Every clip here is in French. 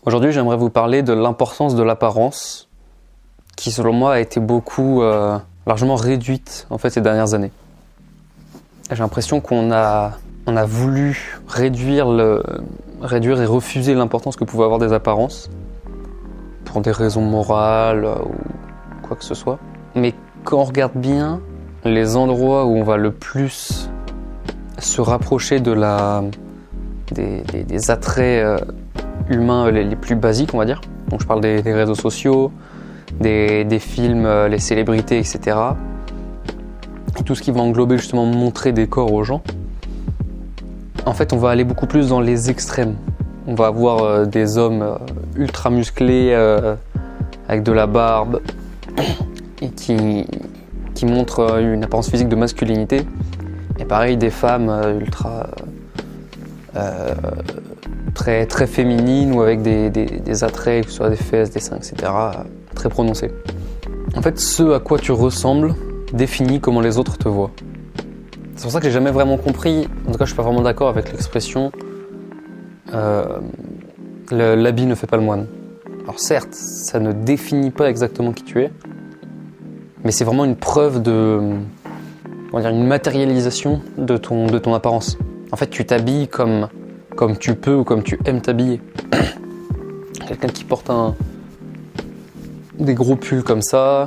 Aujourd'hui, j'aimerais vous parler de l'importance de l'apparence, qui selon moi a été largement réduite en fait ces dernières années. J'ai l'impression qu'on a voulu réduire et refuser l'importance que pouvaient avoir des apparences pour des raisons morales ou quoi que ce soit. Mais quand on regarde bien, les endroits où on va le plus se rapprocher des attraits humains les plus basiques, on va dire. Donc je parle des réseaux sociaux, des films, les célébrités, etc. Et tout ce qui va englober justement montrer des corps aux gens. En fait, on va aller beaucoup plus dans les extrêmes. On va avoir des hommes ultra musclés avec de la barbe et qui montrent une apparence physique de masculinité. Et pareil, des femmes ultra très, très féminines ou avec des attraits, que ce soit des fesses, des seins, etc., très prononcés. En fait, ce à quoi tu ressembles définit comment les autres te voient. C'est pour ça que j'ai jamais vraiment compris, en tout cas je suis pas vraiment d'accord avec l'expression l'habit ne fait pas le moine. Alors certes, ça ne définit pas exactement qui tu es, mais c'est vraiment une preuve une matérialisation de ton apparence. En fait, tu t'habilles comme tu peux ou comme tu aimes t'habiller. Quelqu'un qui porte des gros pulls comme ça,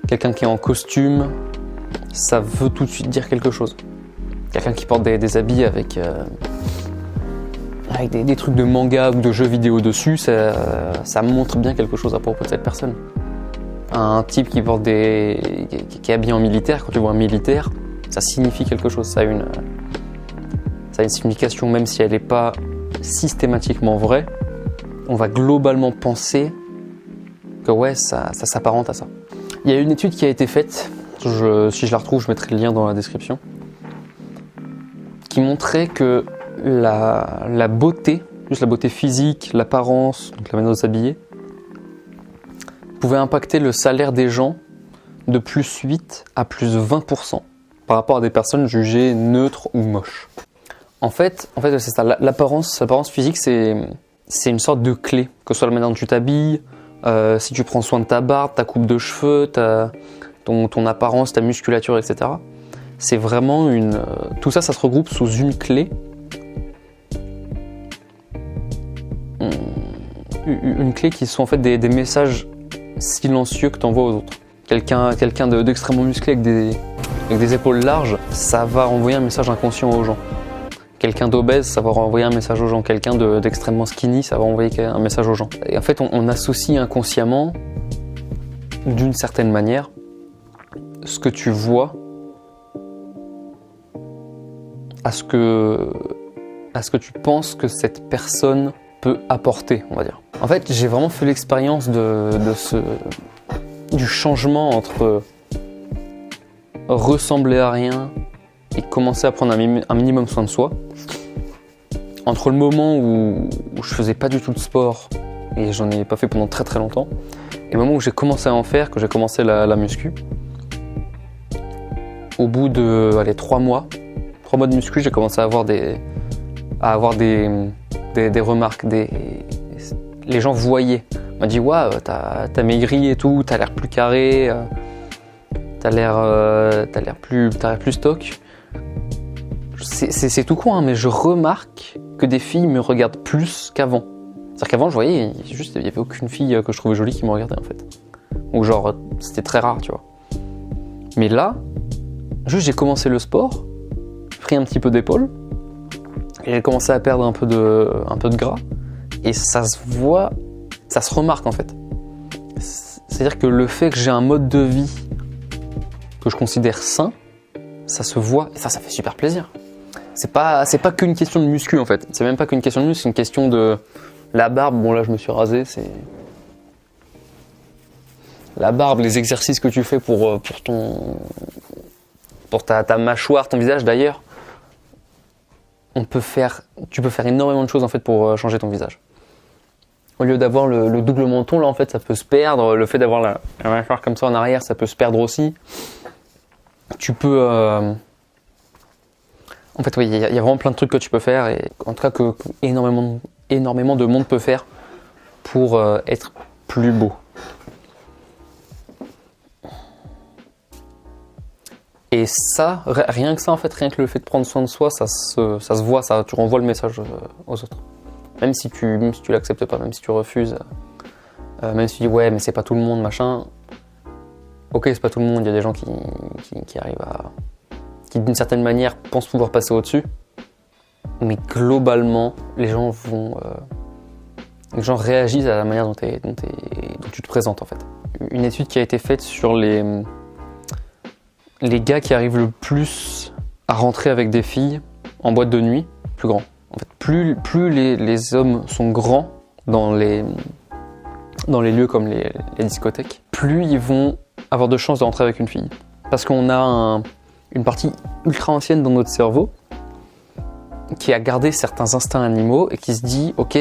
quelqu'un qui est en costume, ça veut tout de suite dire quelque chose. Quelqu'un qui porte des habits avec des trucs de manga ou de jeux vidéo dessus, ça montre bien quelque chose à propos de cette personne. Un type qui est habillé en militaire, quand tu vois un militaire, ça signifie quelque chose, ça a une signification, même si elle n'est pas systématiquement vraie. On va globalement penser que ouais, ça s'apparente à ça. Il y a une étude qui a été faite, si je la retrouve, je mettrai le lien dans la description, qui montrait que la beauté, juste la beauté physique, l'apparence, donc la manière de s'habiller, pouvait impacter le salaire des gens de plus 8 à plus 20% par rapport à des personnes jugées neutres ou moches. En fait c'est ça, l'apparence physique, c'est une sorte de clé, que ce soit la manière dont tu t'habilles, si tu prends soin de ta barbe, ta coupe de cheveux, ton apparence, ta musculature, etc. C'est vraiment tout ça se regroupe sous une clé. Une clé qui sont en fait des messages silencieux que tu envoies aux autres. Quelqu'un d'extrêmement musclé avec des épaules larges, ça va envoyer un message inconscient aux gens. Quelqu'un d'obèse, ça va renvoyer un message aux gens. Quelqu'un d'extrêmement skinny, ça va envoyer un message aux gens. Et en fait, on associe inconsciemment, d'une certaine manière, ce que tu vois à ce que tu penses que cette personne peut apporter, on va dire. En fait, j'ai vraiment fait l'expérience du changement entre ressembler à rien et commencer à prendre un minimum soin de soi. Entre le moment où je faisais pas du tout de sport et j'en ai pas fait pendant très très longtemps, et le moment où j'ai commencé à en faire, que j'ai commencé la muscu, au bout de 3 mois de muscu, j'ai commencé à avoir des remarques. Les gens voyaient. On m'a dit waouh, t'as maigri et tout, t'as l'air plus carré, t'as l'air plus stock. C'est tout con, hein, mais je remarque que des filles me regardent plus qu'avant. C'est-à-dire qu'avant, je voyais, il y avait aucune fille que je trouvais jolie qui me regardait en fait. Ou genre, c'était très rare, tu vois. Mais là, juste j'ai commencé le sport, pris un petit peu d'épaule, et j'ai commencé à perdre un peu de gras, et ça se voit, ça se remarque en fait. C'est-à-dire que le fait que j'ai un mode de vie que je considère sain, ça se voit, et ça fait super plaisir. C'est pas qu'une question de muscu en fait, c'est même pas qu'une question de muscu, c'est une question de la barbe. Bon là je me suis rasé, c'est la barbe, les exercices que tu fais pour ta mâchoire, ton visage d'ailleurs. Tu peux faire énormément de choses en fait pour changer ton visage. Au lieu d'avoir le double menton, là en fait ça peut se perdre. Le fait d'avoir la mâchoire comme ça en arrière, ça peut se perdre aussi. Tu peux En fait, oui, il y a vraiment plein de trucs que tu peux faire, et en tout cas que énormément de monde peut faire pour être plus beau. Et ça, rien que ça en fait, rien que le fait de prendre soin de soi, ça se voit, tu renvoies le message aux autres. Même si tu l'acceptes pas, même si tu refuses, même si tu dis ouais mais c'est pas tout le monde machin. Ok, c'est pas tout le monde, il y a des gens qui arrivent qui d'une certaine manière pensent pouvoir passer au-dessus. Mais globalement, les gens réagissent à la manière dont tu te présentes en fait. Une étude qui a été faite sur les gars qui arrivent le plus à rentrer avec des filles en boîte de nuit, plus grands. En fait, plus les hommes sont grands dans les lieux comme les discothèques, plus ils vont avoir de chances de rentrer avec une fille. Parce qu'on a une partie ultra ancienne dans notre cerveau qui a gardé certains instincts animaux et qui se dit ok,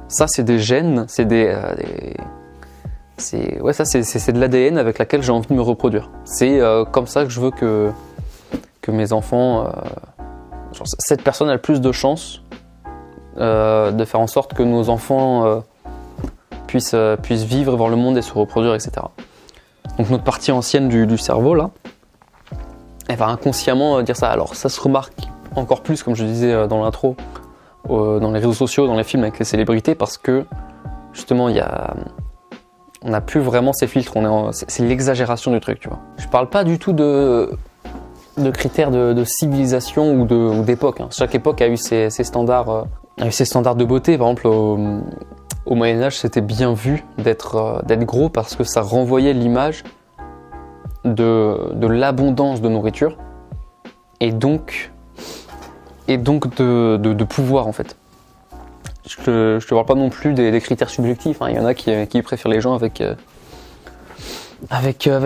ça c'est des gènes, c'est c'est de l'ADN avec laquelle j'ai envie de me reproduire. C'est comme ça que je veux que mes enfants, cette personne a le plus de chances de faire en sorte que nos enfants puissent vivre, voir le monde et se reproduire, etc. Donc notre partie ancienne du cerveau là, elle va inconsciemment dire ça. Alors ça se remarque encore plus, comme je disais dans l'intro, dans les réseaux sociaux, dans les films avec les célébrités, parce que justement on n'a plus vraiment ces filtres, c'est l'exagération du truc, tu vois. Je parle pas du tout de critères de civilisation ou d'époque. Hein. Chaque époque a eu ses standards, de beauté. Par exemple, au Moyen-Âge, c'était bien vu d'être gros parce que ça renvoyait l'image de l'abondance de nourriture et donc de pouvoir en fait. Je te parle pas non plus des critères subjectifs, hein. Il y en a qui préfèrent les gens avec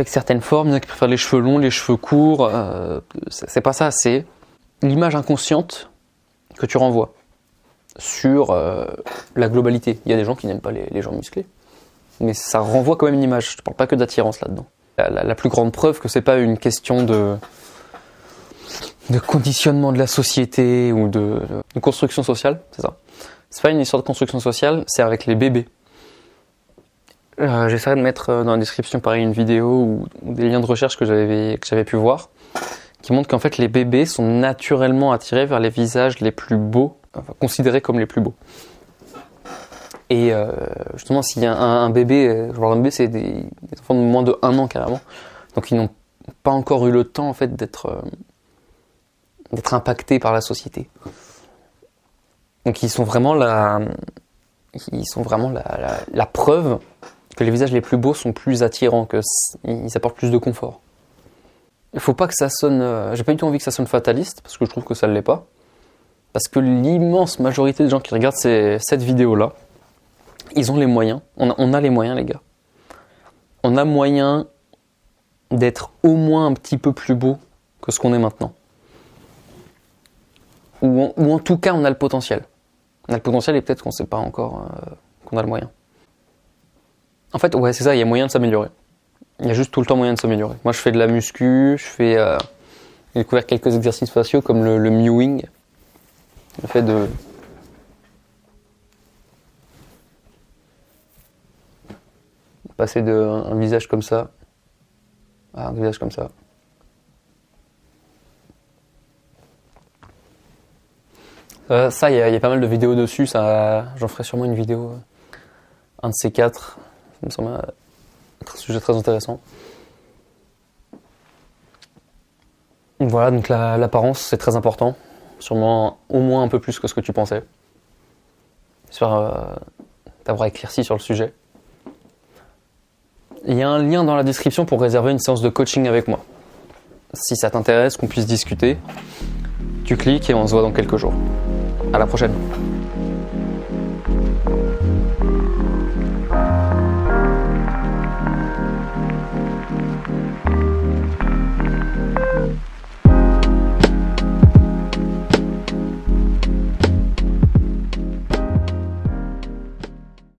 certaines formes, il y en a qui préfèrent les cheveux longs, les cheveux courts, c'est pas ça, c'est l'image inconsciente que tu renvoies sur la globalité. Il y a des gens qui n'aiment pas les gens musclés, mais ça renvoie quand même une image, je te parle pas que d'attirance là-dedans. La plus grande preuve que c'est pas une question de conditionnement de la société ou de construction sociale, c'est ça. C'est pas une histoire de construction sociale, c'est avec les bébés. J'essaierai de mettre dans la description pareil une vidéo ou des liens de recherche que j'avais pu voir qui montrent qu'en fait les bébés sont naturellement attirés vers les visages les plus beaux, enfin, considérés comme les plus beaux. Et justement s'il y a un bébé, je parle d'un bébé, c'est des enfants de moins de 1 an carrément, donc ils n'ont pas encore eu le temps en fait d'être impactés par la société. Donc ils sont vraiment la preuve que les visages les plus beaux sont plus attirants, qu'ils apportent plus de confort. Il faut pas que ça sonne... j'ai pas du tout envie que ça sonne fataliste, parce que je trouve que ça ne l'est pas. Parce que l'immense majorité des gens qui regardent cette vidéo-là, ils ont les moyens. On a les moyens, les gars. On a moyen d'être au moins un petit peu plus beau que ce qu'on est maintenant. Ou en tout cas, on a le potentiel. On a le potentiel et peut-être qu'on ne sait pas encore qu'on a le moyen. En fait, ouais, c'est ça, il y a moyen de s'améliorer. Il y a juste tout le temps moyen de s'améliorer. Moi, je fais de la muscu, j'ai découvert quelques exercices faciaux comme le mewing. Le fait de... passer d'un visage comme ça à un visage comme ça. Ça, il y a pas mal de vidéos dessus. J'en ferai sûrement une vidéo, un de ces 4. Ça me semble être un sujet très intéressant. Voilà, donc l'apparence, c'est très important. Sûrement au moins un peu plus que ce que tu pensais. J'espère t'avoir éclairci sur le sujet. Il y a un lien dans la description pour réserver une séance de coaching avec moi. Si ça t'intéresse, qu'on puisse discuter, tu cliques et on se voit dans quelques jours. À la prochaine.